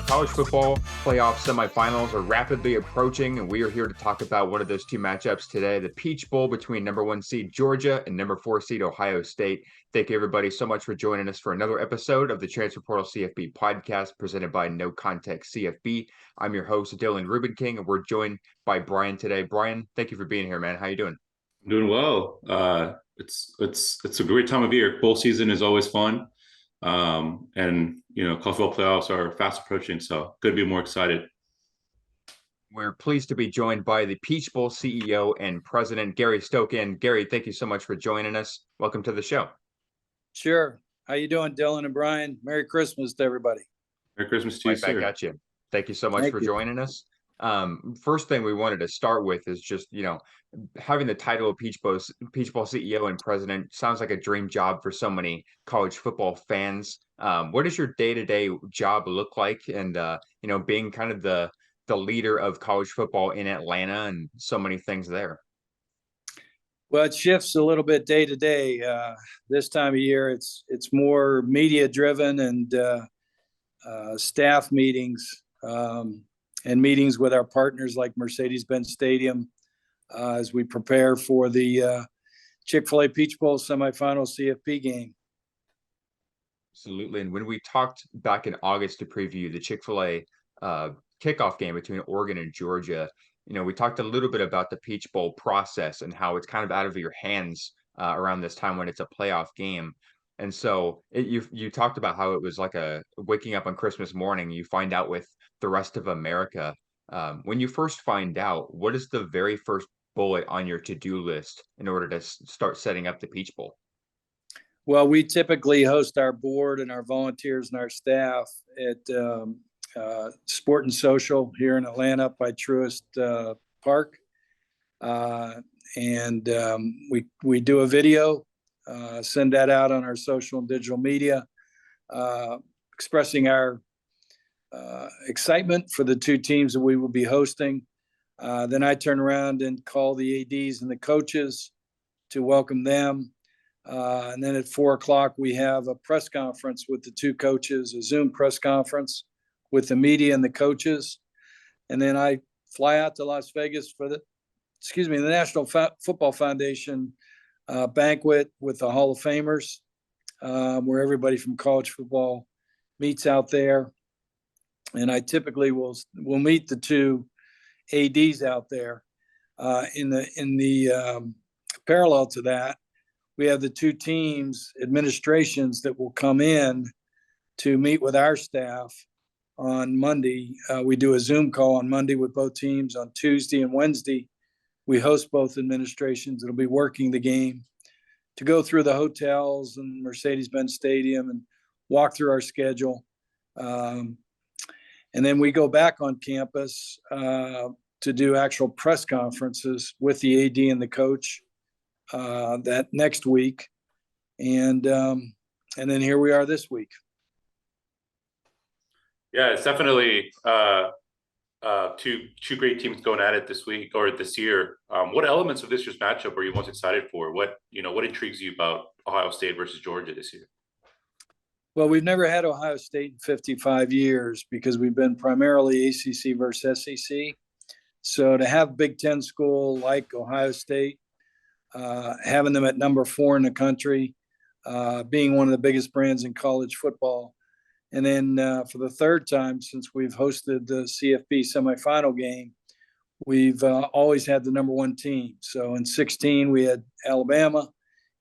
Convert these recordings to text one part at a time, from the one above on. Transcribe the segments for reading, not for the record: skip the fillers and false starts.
College football playoff semifinals are rapidly approaching, and we are here to talk about one of those two matchups today, the Peach Bowl between number 1 seed Georgia and number 4 seed Ohio State. Thank you, everybody, so much for joining us for another episode of the Transfer Portal CFB podcast presented by NoContextCFB. I'm your host, Dylan Rubenking, and we're joined by Brian today. Brian, thank you for being here, man. How you doing? I'm doing well. It's a great time of year. Bowl season is always fun. And college football playoffs are fast approaching, so good to be more excited. We're pleased to be joined by the Peach Bowl CEO and President, Gary Stokan. Gary, thank you so much for joining us. Welcome to the show. Sure. How you doing, Dylan and Brian? Merry Christmas to everybody. Merry Christmas to you, Right back sir. at you. Thank you so much for joining us. First thing we wanted to start with is just, having the title of Peach Bowl CEO and President sounds like a dream job for so many college football fans. What does your day-to-day job look like? And, being kind of the leader of college football in Atlanta and so many things there. Well, it shifts a little bit day to day. This time of year, it's more media driven and staff meetings and meetings with our partners like Mercedes-Benz Stadium as we prepare for the Chick-fil-A Peach Bowl semifinal CFB game. Absolutely. And when we talked back in August to preview the Chick-fil-A kickoff game between Oregon and Georgia, we talked a little bit about the Peach Bowl process and how it's kind of out of your hands around this time when it's a playoff game. And so you talked about how it was like a waking up on Christmas morning, you find out with the rest of America. When you first find out, what is the very first bullet on your to-do list in order to start setting up the Peach Bowl? Well, we typically host our board and our volunteers and our staff at Sport and Social here in Atlanta up by Truist Park. And we do a video, send that out on our social and digital media, expressing our excitement for the two teams that we will be hosting. Then I turn around and call the ADs and the coaches to welcome them. And then at 4:00, we have a press conference with the two coaches, a Zoom press conference with the media and the coaches. And then I fly out to Las Vegas for the National Football Foundation banquet with the Hall of Famers, where everybody from college football meets out there. And I typically will meet the two ADs out there. In the parallel to that, we have the two teams administrations that will come in to meet with our staff on Monday. We do a Zoom call on Monday with both teams. On Tuesday and Wednesday, we host both administrations that'll be working the game to go through the hotels and Mercedes-Benz Stadium and walk through our schedule. And then we go back on campus to do actual press conferences with the AD and the coach that next week. And then here we are this week. Yeah, it's definitely two great teams going at it this week or this year. What elements of this year's matchup are you most excited for? What intrigues you about Ohio State versus Georgia this year? Well, we've never had Ohio State in 55 years because we've been primarily ACC versus SEC. So to have Big Ten school like Ohio State, having them at number 4 in the country, being one of the biggest brands in college football, and then for the third time since we've hosted the CFB semifinal game, we've always had the number 1 team. So in 16, we had Alabama.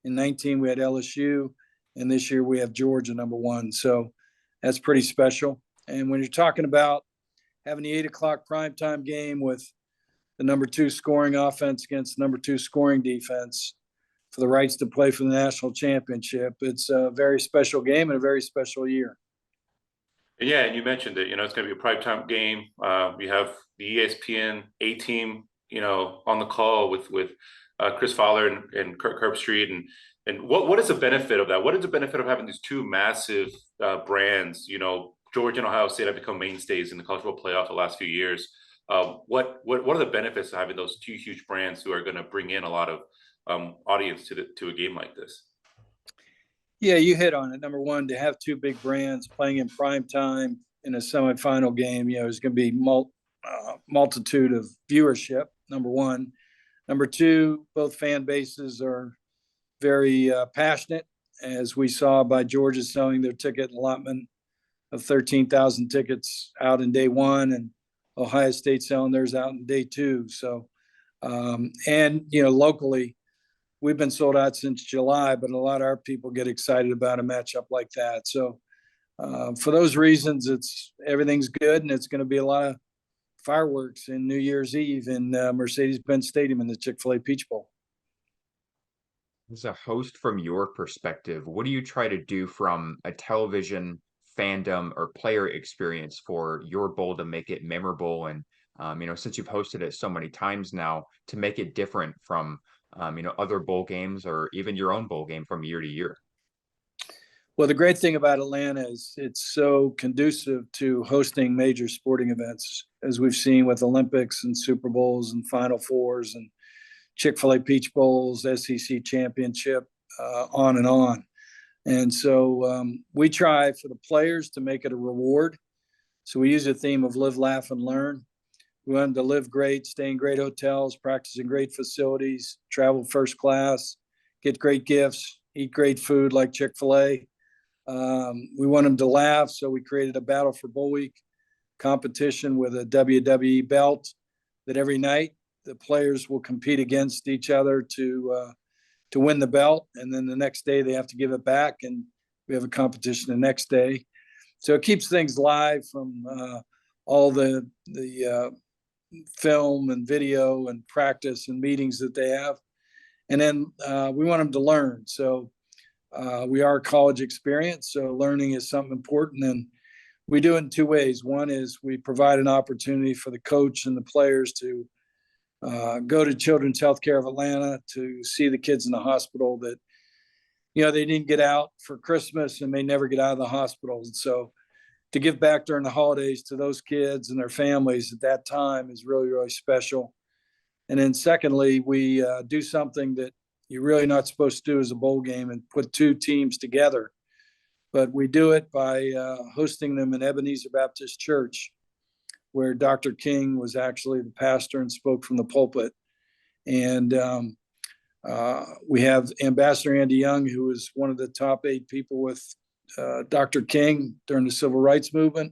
In 19, we had LSU. And this year we have Georgia number 1. So that's pretty special. And when you're talking about having the 8:00 primetime game with the number 2 scoring offense against the number 2 scoring defense for the rights to play for the national championship, it's a very special game and a very special year. Yeah, and you mentioned it. It's going to be a primetime game. We have the ESPN A team, on the call with Chris Fowler and Kirk Herbstreit. And what is the benefit of that? What is the benefit of having these two massive brands? Georgia and Ohio State have become mainstays in the college football playoff the last few years. What are the benefits of having those two huge brands who are going to bring in a lot of audience to a game like this? Yeah, you hit on it. Number one, to have two big brands playing in prime time in a semifinal game, there's going to be multitude of viewership, number one. Number two, both fan bases are very passionate, as we saw by Georgia selling their ticket allotment of 13,000 tickets out in day one, and Ohio State selling theirs out in day two. So, and locally, we've been sold out since July, but a lot of our people get excited about a matchup like that. So, for those reasons, everything's good, and it's going to be a lot of fireworks in New Year's Eve in Mercedes-Benz Stadium in the Chick-fil-A Peach Bowl. As a host, from your perspective, what do you try to do from a television fandom or player experience for your bowl to make it memorable? And, since you've hosted it so many times now, to make it different from, other bowl games or even your own bowl game from year to year? Well, the great thing about Atlanta is it's so conducive to hosting major sporting events, as we've seen with Olympics and Super Bowls and Final Fours and Chick-fil-A Peach Bowls, SEC Championship, on and on. And so we try for the players to make it a reward. So we use a theme of live, laugh, and learn. We want them to live great, stay in great hotels, practice in great facilities, travel first class, get great gifts, eat great food like Chick-fil-A. We want them to laugh, so we created a Battle for Bowl Week competition with a WWE belt that every night the players will compete against each other to win the belt, and then the next day they have to give it back, and we have a competition the next day. So it keeps things live from all the film and video and practice and meetings that they have, and then we want them to learn. So we are a college experience, so learning is something important, and we do it in two ways. One is we provide an opportunity for the coach and the players to go to Children's Healthcare of Atlanta to see the kids in the hospital that, they didn't get out for Christmas and may never get out of the hospital. And so to give back during the holidays to those kids and their families at that time is really, really special. And then secondly, we do something that you're really not supposed to do as a bowl game, and put two teams together. But we do it by hosting them in Ebenezer Baptist Church, where Dr. King was actually the pastor and spoke from the pulpit. And we have Ambassador Andy Young, who was one of the top 8 people with Dr. King during the Civil Rights Movement,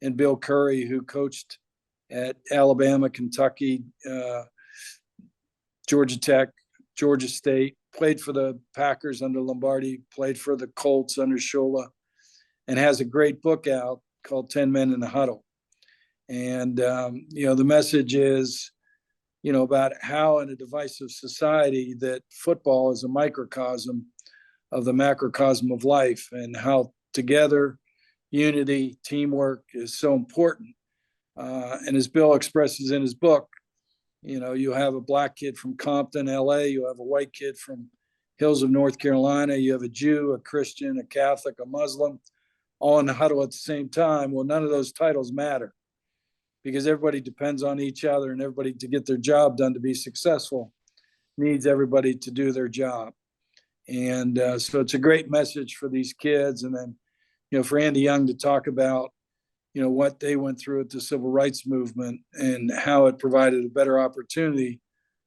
and Bill Curry, who coached at Alabama, Kentucky, Georgia Tech, Georgia State, played for the Packers under Lombardi, played for the Colts under Shula, and has a great book out called 10 Men in the Huddle. And, the message is, about how in a divisive society that football is a microcosm of the macrocosm of life, and how together, unity, teamwork is so important. And as Bill expresses in his book, you have a black kid from Compton, LA, you have a white kid from Hills of North Carolina, you have a Jew, a Christian, a Catholic, a Muslim, all in the huddle at the same time. Well, none of those titles matter, because everybody depends on each other, and everybody, to get their job done, to be successful, needs everybody to do their job. And so it's a great message for these kids. And then, for Andy Young to talk about, what they went through at the Civil Rights Movement and how it provided a better opportunity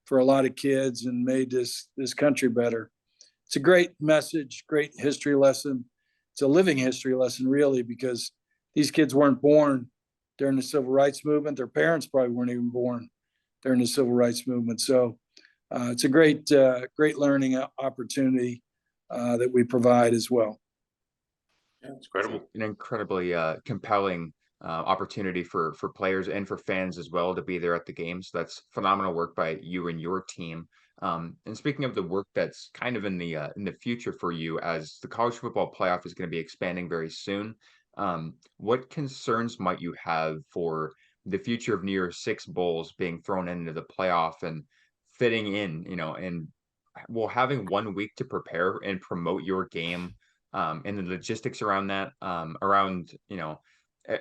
for a lot of kids and made this country better. It's a great message, great history lesson. It's a living history lesson, really, because these kids weren't born during the Civil Rights Movement. Their parents probably weren't even born during the Civil Rights Movement. So it's a great learning opportunity that we provide as well. Yeah, it's incredible. An incredibly compelling opportunity for players and for fans as well to be there at the game. So that's phenomenal work by you and your team. And speaking of the work that's kind of in the future for you, as the college football playoff is going to be expanding very soon, what concerns might you have for the future of New Year's Six bowls being thrown into the playoff and fitting in, and having 1 week to prepare and promote your game, and the logistics around that,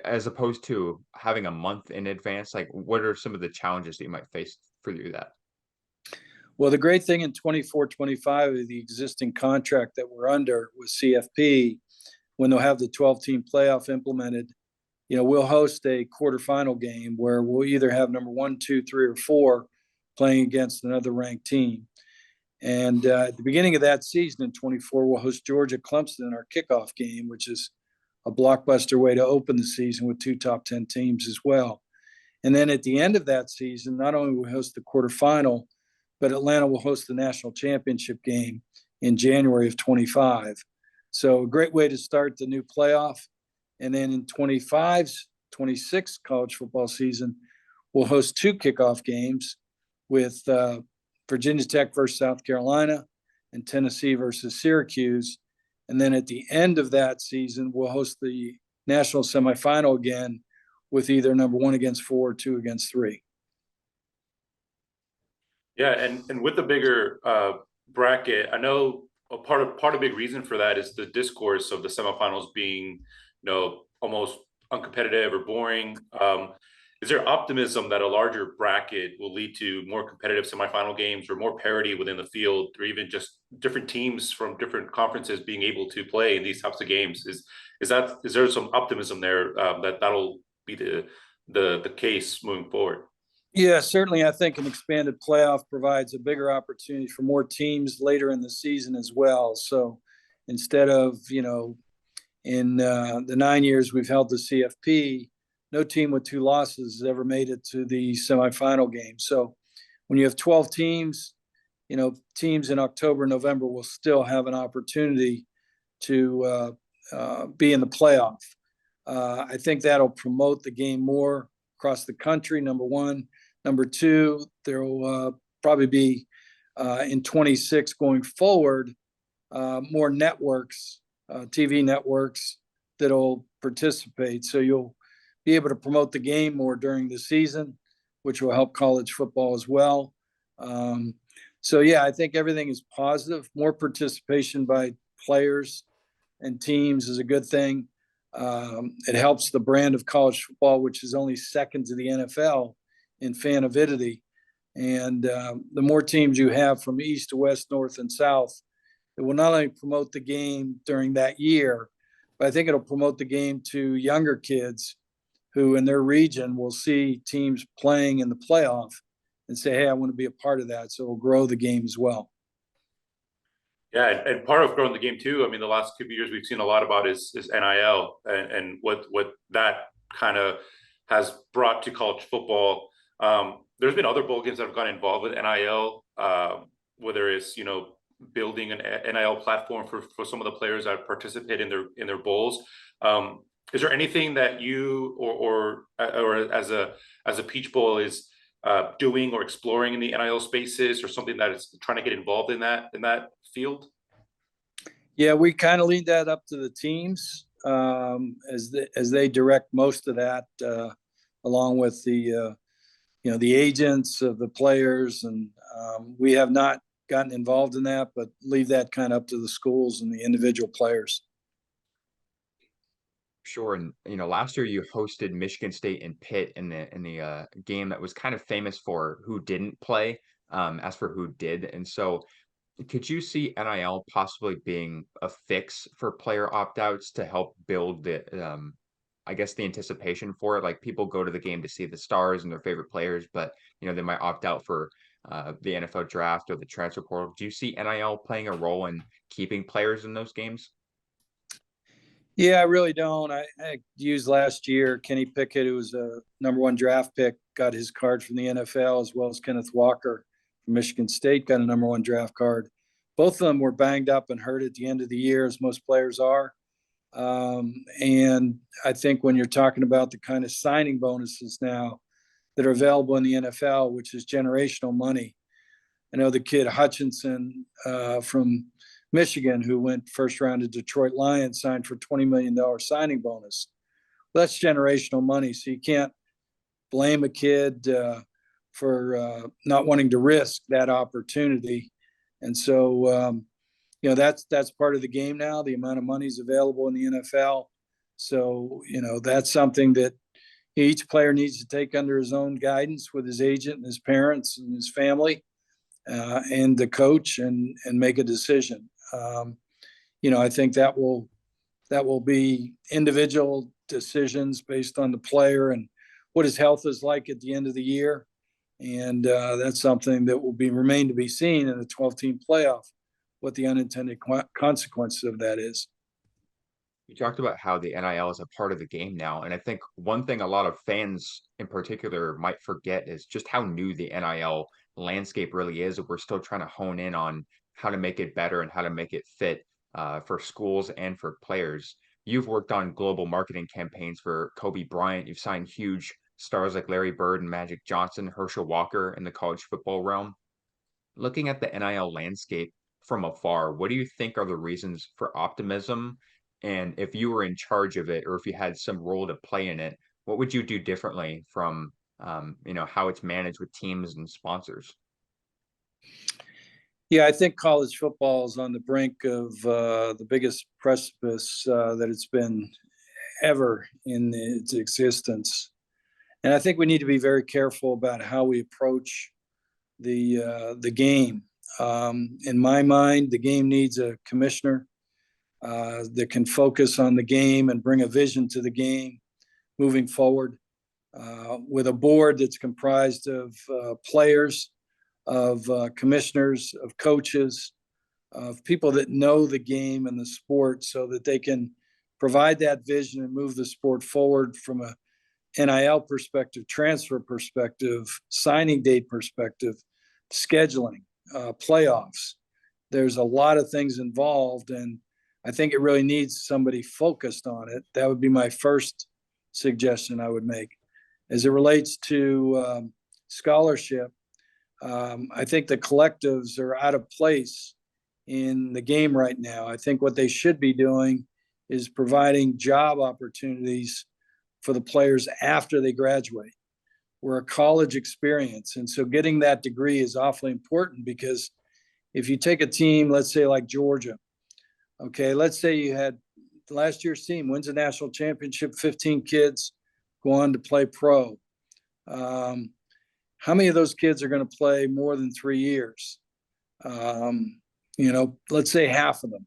as opposed to having a month in advance? Like, what are some of the challenges that you might face for that? Well, the great thing in 24-25 of the existing contract that we're under with CFP, when they'll have the 12-team playoff implemented, we'll host a quarterfinal game where we'll either have number 1, 2, 3, or 4 playing against another ranked team. And at the beginning of that season in 24, we'll host Georgia Clemson in our kickoff game, which is a blockbuster way to open the season with 2 top 10 teams as well. And then at the end of that season, not only will we host the quarterfinal, but Atlanta will host the national championship game in January of 25. So a great way to start the new playoff. And then in 25's 26 college football season, we'll host 2 kickoff games with Virginia Tech versus South Carolina and Tennessee versus Syracuse. And then at the end of that season, we'll host the national semifinal again with either number 1 against 4 or 2 against 3. Yeah, and with the bigger bracket, I know a part of big reason for that is the discourse of the semifinals being, almost uncompetitive or boring. Is there optimism that a larger bracket will lead to more competitive semifinal games or more parity within the field, or even just different teams from different conferences being able to play in these types of games? Is there some optimism there that'll be the case moving forward? Yeah, certainly. I think an expanded playoff provides a bigger opportunity for more teams later in the season as well. So instead of, in the 9 years we've held the CFP, no team with 2 losses has ever made it to the semifinal game. So when you have 12 teams, teams in October, November will still have an opportunity to be in the playoff. I think that'll promote the game more across the country, number 1. Number 2, there will probably be in 26 going forward more networks, TV networks that'll participate. So you'll be able to promote the game more during the season, which will help college football as well. So yeah, I think everything is positive. More participation by players and teams is a good thing. It helps the brand of college football, which is only second to the NFL in fan avidity. And the more teams you have from east to west, north and south, it will not only promote the game during that year, but I think it'll promote the game to younger kids who in their region will see teams playing in the playoff and say, hey, I want to be a part of that. So it'll grow the game as well. Yeah, and part of growing the game too, I mean, the last 2 years we've seen a lot about is NIL and what that kind of has brought to college football. There's been other bowl games that have gotten involved with NIL, whether it's building an NIL platform for some of the players that participate in their bowls. Is there anything that you or as a Peach Bowl is doing or exploring in the NIL spaces, or something that is trying to get involved in that field? Yeah, we kind of lead that up to the teams as they direct most of that, along with the the agents of the players, and we have not gotten involved in that, but leave that kind of up to the schools and the individual players. Sure. And last year you hosted Michigan State and Pitt in the game that was kind of famous for who didn't play, as for who did. And so, could you see NIL possibly being a fix for player opt-outs to help build the, I guess, the anticipation for it? Like, people go to the game to see the stars and their favorite players, but they might opt out for the NFL draft or the transfer portal. Do you see NIL playing a role in keeping players in those games? Yeah, I really don't. I used last year Kenny Pickett, who was a number 1 draft pick, got his card from the NFL, as well as Kenneth Walker from Michigan State got a number 1 draft card. Both of them were banged up and hurt at the end of the year, as most players are. And I think when you're talking about the kind of signing bonuses now that are available in the NFL, which is generational money. I know the kid Hutchinson from Michigan, who went first round to Detroit Lions, signed for $20 million signing bonus. Well, that's generational money. So you can't blame a kid for not wanting to risk that opportunity. And so, that's part of the game now. The amount of money is available in the NFL. So, that's something that each player needs to take under his own guidance with his agent and his parents and his family and the coach and make a decision. I think that will be individual decisions based on the player and what his health is like at the end of the year. And that's something that will remain to be seen in a 12-team playoff, what the unintended consequences of that is. You talked about how the NIL is a part of the game now, and I think one thing a lot of fans in particular might forget is just how new the NIL landscape really is. We're still trying to hone in on how to make it better and how to make it fit for schools and for players. You've worked on global marketing campaigns for Kobe Bryant. You've signed huge stars like Larry Bird and Magic Johnson, Herschel Walker in the college football realm. Looking at the NIL landscape from afar, what do you think are the reasons for optimism? And if you were in charge of it, or if you had some role to play in it, what would you do differently from how it's managed with teams and sponsors? Yeah, I think college football is on the brink of the biggest precipice that it's been ever in its existence. And I think we need to be very careful about how we approach the game. In my mind, the game needs a commissioner that can focus on the game and bring a vision to the game moving forward, with a board that's comprised of players, of commissioners, of coaches, of people that know the game and the sport, so that they can provide that vision and move the sport forward from a NIL perspective, transfer perspective, signing date perspective, scheduling, playoffs. There's a lot of things involved, and I think it really needs somebody focused on it. That would be my first suggestion I would make. As it relates to scholarship, I think the collectives are out of place in the game right now. I think what they should be doing is providing job opportunities for the players after they graduate. We're a college experience. And so getting that degree is awfully important, because if you take a team, let's say like Georgia, okay, let's say you had last year's team wins a national championship, 15 kids go on to play pro. How many of those kids are going to play more than 3 years? Let's say half of them,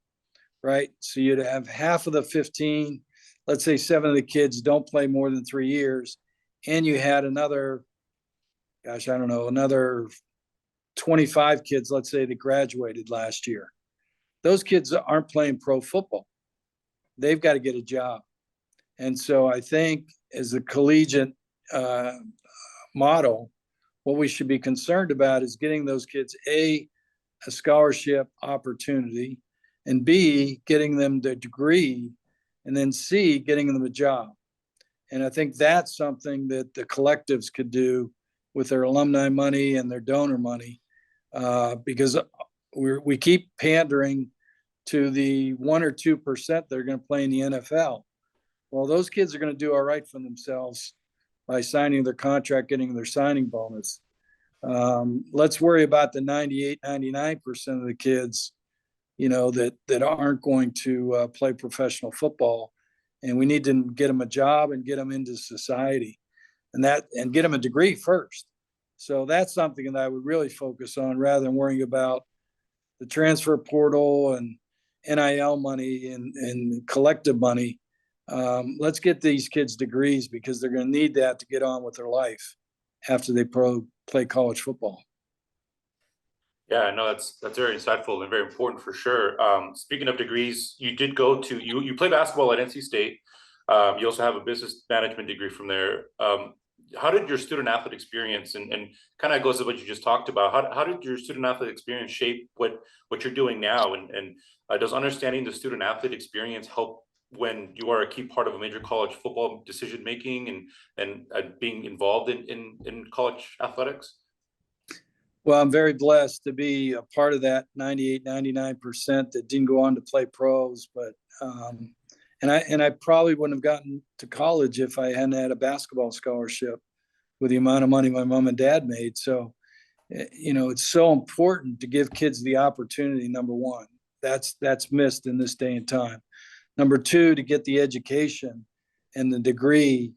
right? So you'd have half of the 15, let's say 7 of the kids don't play more than 3 years. And you had another 25 kids, let's say, that graduated last year. Those kids aren't playing pro football. They've got to get a job. And so I think as a collegiate model, what we should be concerned about is getting those kids, A, a scholarship opportunity, and B, getting them the degree, and then C, getting them a job. And I think that's something that the collectives could do with their alumni money and their donor money, because we keep pandering to the 1 or 2% that are going to play in the NFL. Well, those kids are going to do all right for themselves by signing their contract, getting their signing bonus. Let's worry about the 98, 99% of the kids, that aren't going to play professional football. And we need to get them a job and get them into society, and get them a degree first. So that's something that I would really focus on, rather than worrying about the transfer portal and NIL money and collective money. Let's get these kids degrees, because they're going to need that to get on with their life after they play college football. Yeah, no, that's very insightful and very important for sure. Speaking of degrees, you did go to you play basketball at NC State. You also have a business management degree from there. How did your student athlete experience, and kind of goes to what you just talked about, how did your student athlete experience shape what you're doing now? And does understanding the student athlete experience help when you are a key part of a major college football decision making and being involved in college athletics? Well, I'm very blessed to be a part of that 98, 99% that didn't go on to play pros. But and I probably wouldn't have gotten to college if I hadn't had a basketball scholarship with the amount of money my mom and dad made. So, it's so important to give kids the opportunity. Number one, that's missed in this day and time. Number two, to get the education and the degree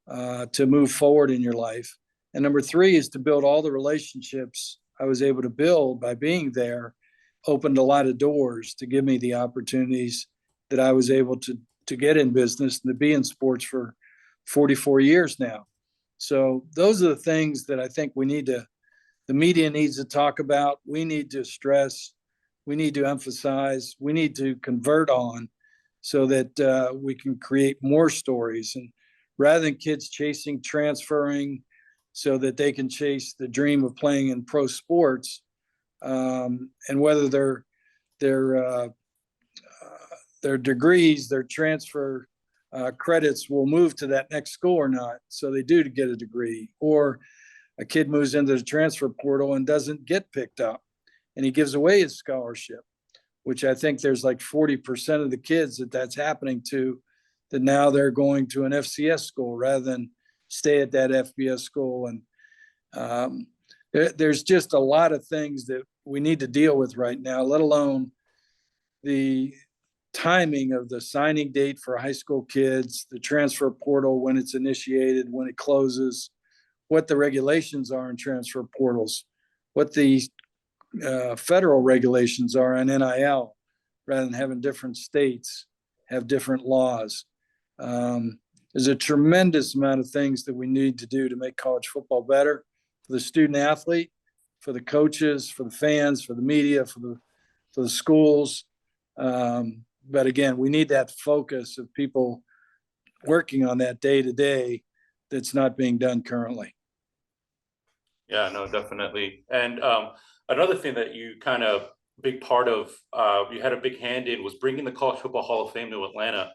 to move forward in your life. And number three is to build all the relationships I was able to build by being there, opened a lot of doors to give me the opportunities that I was able to to get in business and to be in sports for 44 years now. So those are the things that I think the media needs to talk about. We need to stress, we need to emphasize, we need to convert on, so that we can create more stories. And rather than kids chasing transferring so that they can chase the dream of playing in pro sports, and whether their degrees, their transfer credits will move to that next school or not, so they do to get a degree. Or a kid moves into the transfer portal and doesn't get picked up, and he gives away his scholarship, which I think there's like 40% of the kids that's happening to, that now they're going to an FCS school rather than stay at that FBS school. And there's just a lot of things that we need to deal with right now, let alone the timing of the signing date for high school kids, the transfer portal, when it's initiated, when it closes, what the regulations are in transfer portals, what the federal regulations are on NIL, rather than having different states have different laws. There's a tremendous amount of things that we need to do to make college football better for the student athlete, for the coaches, for the fans, for the media, for the schools. But again, we need that focus of people working on that day to day that's not being done currently. Yeah, no, definitely. And another thing that you kind of big part of, you had a big hand in, was bringing the College Football Hall of Fame to Atlanta.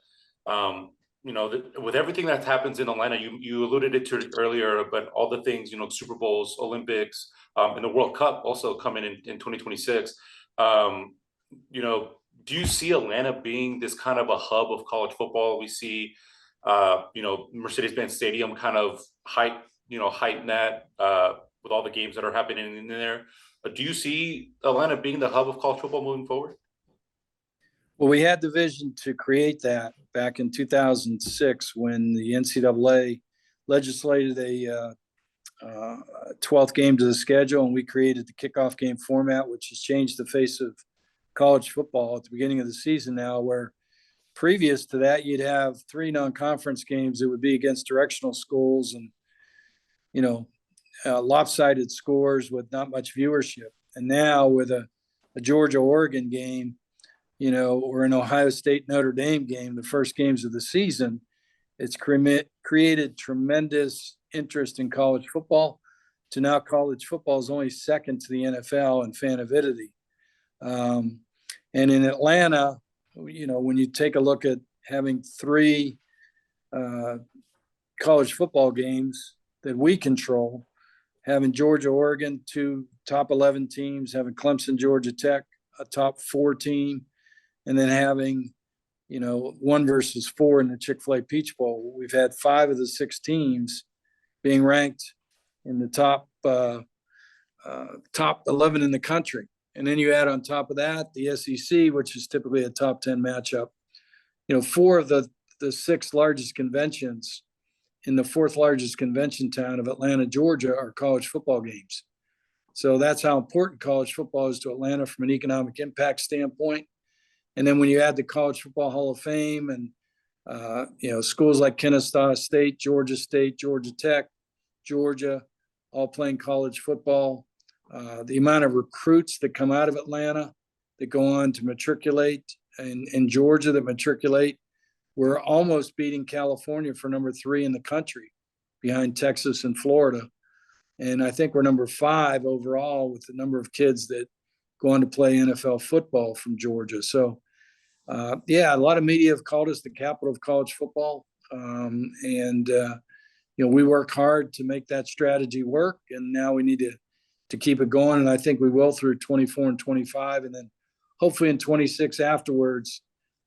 With everything that happens in Atlanta, you alluded it to it earlier, but all the things, Super Bowls, Olympics, and the World Cup also coming in 2026. Do you see Atlanta being this kind of a hub of college football? We see, Mercedes-Benz Stadium kind of heighten that with all the games that are happening in there. But do you see Atlanta being the hub of college football moving forward? Well, we had the vision to create that back in 2006 when the NCAA legislated a 12th game to the schedule, and we created the kickoff game format, which has changed the face of college football at the beginning of the season now, where previous to that, you'd have 3 non-conference games that would be against directional schools and, lopsided scores with not much viewership. And now with a Georgia-Oregon game, or an Ohio State Notre Dame game, the first games of the season, it's created tremendous interest in college football, to now college football is only second to the NFL in fan avidity. And in Atlanta, when you take a look at having 3 college football games that we control, having Georgia, Oregon, 2 top 11 teams, having Clemson, Georgia Tech, a top 4 team, and then having, 1 versus 4 in the Chick-fil-A Peach Bowl. We've had 5 of the 6 teams being ranked in the top 11 in the country. And then you add on top of that the SEC, which is typically a top 10 matchup. 4 of the 6 largest conventions in the 4th largest convention town of Atlanta, Georgia, are college football games. So that's how important college football is to Atlanta from an economic impact standpoint. And then when you add the College Football Hall of Fame and, schools like Kennesaw State, Georgia, Tech, Georgia, all playing college football, the amount of recruits that come out of Atlanta that go on to matriculate in Georgia, that matriculate, we're almost beating California for number 3 in the country, behind Texas and Florida. And I think we're number 5 overall with the number of kids that go on to play NFL football from Georgia. So, a lot of media have called us the capital of college football. We work hard to make that strategy work, and now we need to keep it going. And I think we will through 24 and 25. And then hopefully in 26 afterwards,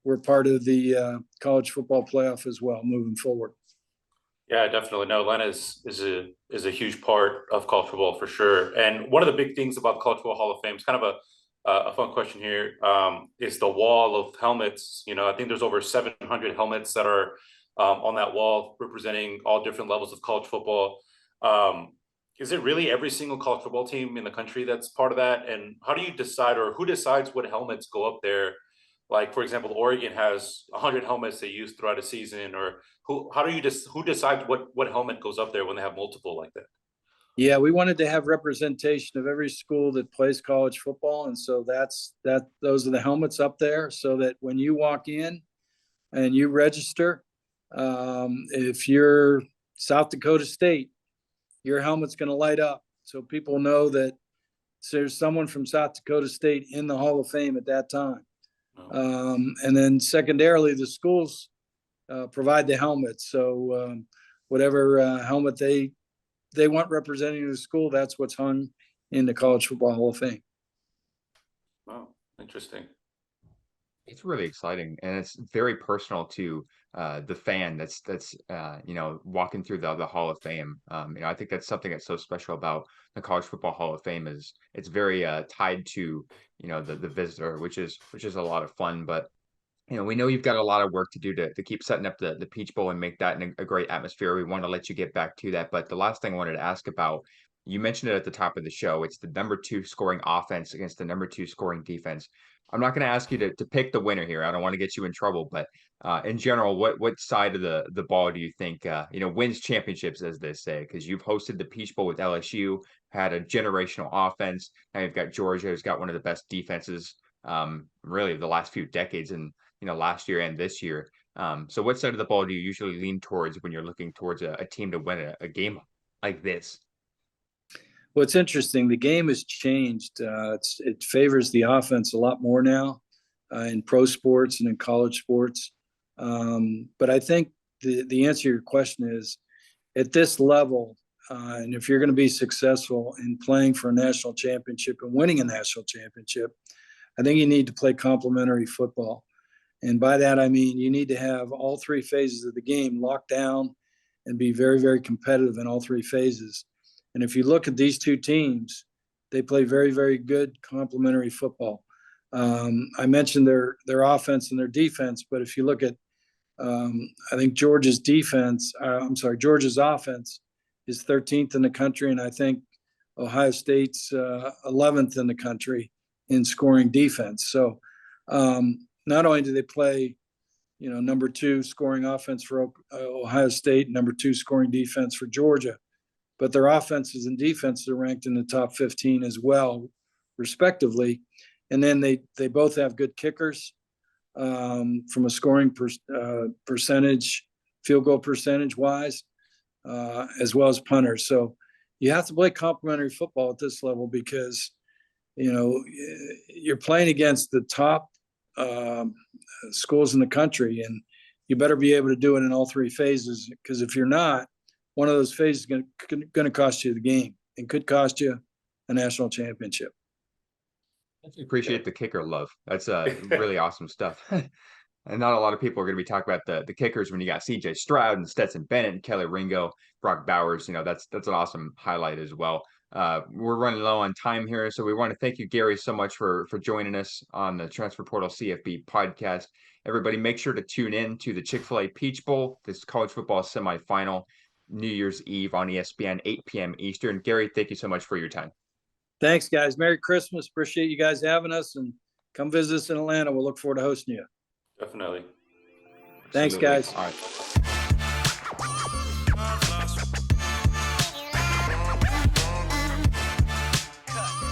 we're part of the college football playoff as well moving forward. Yeah, definitely. No, Atlanta is a huge part of college football for sure. And one of the big things about the College Football Hall of Fame is kind of a fun question here, is the wall of helmets. I think there's over 700 helmets that are on that wall representing all different levels of college football. Is it really every single college football team in the country that's part of that? And how do you decide, or who decides what helmets go up there? like, for example, Oregon has 100 helmets they use throughout a season, or who decides what helmet goes up there when they have multiple like that? Yeah, we wanted to have representation of every school that plays college football, and so those are the helmets up there, so that when you walk in and you register, if you're South Dakota State, your helmet's going to light up, so people know that there's someone from South Dakota State in the Hall of Fame at that time. And then secondarily, the schools provide the helmets. So whatever helmet they want representing the school, that's what's hung in the College Football Hall of Fame. Wow, interesting. It's really exciting, and it's very personal to the fan that's walking through the Hall of Fame. I think that's something that's so special about the College Football Hall of Fame is it's very tied to the visitor, which is a lot of fun. But we know you've got a lot of work to do to keep setting up the Peach Bowl and make that in a great atmosphere. We want to let you get back to that. But the last thing I wanted to ask about, you mentioned it at the top of the show. It's the number 2 scoring offense against the number 2 scoring defense. I'm not going to ask you to pick the winner here. I don't want to get you in trouble, but in general, what side of the ball do you think wins championships, as they say? Because you've hosted the Peach Bowl with LSU, had a generational offense. Now you've got Georgia, who's got one of the best defenses, really of the last few decades, and last year and this year. So what side of the ball do you usually lean towards when you're looking towards a team to win a game like this? Well, it's interesting. The game has changed. It favors the offense a lot more now in pro sports and in college sports. But I think the answer to your question is, at this level, and if you're going to be successful in playing for a national championship and winning a national championship, I think you need to play complementary football. And by that, I mean you need to have all 3 phases of the game locked down and be very, very competitive in all 3 phases. And if you look at these 2 teams, they play very, very good complementary football. I mentioned their offense and their defense, but if you look at, I think Georgia's offense is 13th in the country, and I think Ohio State's 11th in the country in scoring defense. So not only do they play, number 2 scoring offense for Ohio State, number 2 scoring defense for Georgia, but their offenses and defenses are ranked in the top 15 as well, respectively. And then they both have good kickers from a scoring percentage, field goal percentage wise, as well as punters. So you have to play complementary football at this level because, you're playing against the top schools in the country, and you better be able to do it in all 3 phases, because if you're not, one of those phases is going to cost you the game and could cost you a national championship. I appreciate the kicker love. That's really awesome stuff. And not a lot of people are going to be talking about the kickers when you got C.J. Stroud and Stetson Bennett and Kelly Ringo, Brock Bowers. That's an awesome highlight as well. We're running low on time here, so we want to thank you, Gary, so much for joining us on the Transfer Portal CFB podcast. Everybody, make sure to tune in to the Chick-fil-A Peach Bowl, this college football semifinal, New Year's Eve on ESPN, 8 p.m. Eastern. Gary, thank you so much for your time. Thanks, guys. Merry Christmas. Appreciate you guys having us, and come visit us in Atlanta. We'll look forward to hosting you. Definitely. Thanks, Absolutely. guys. All right.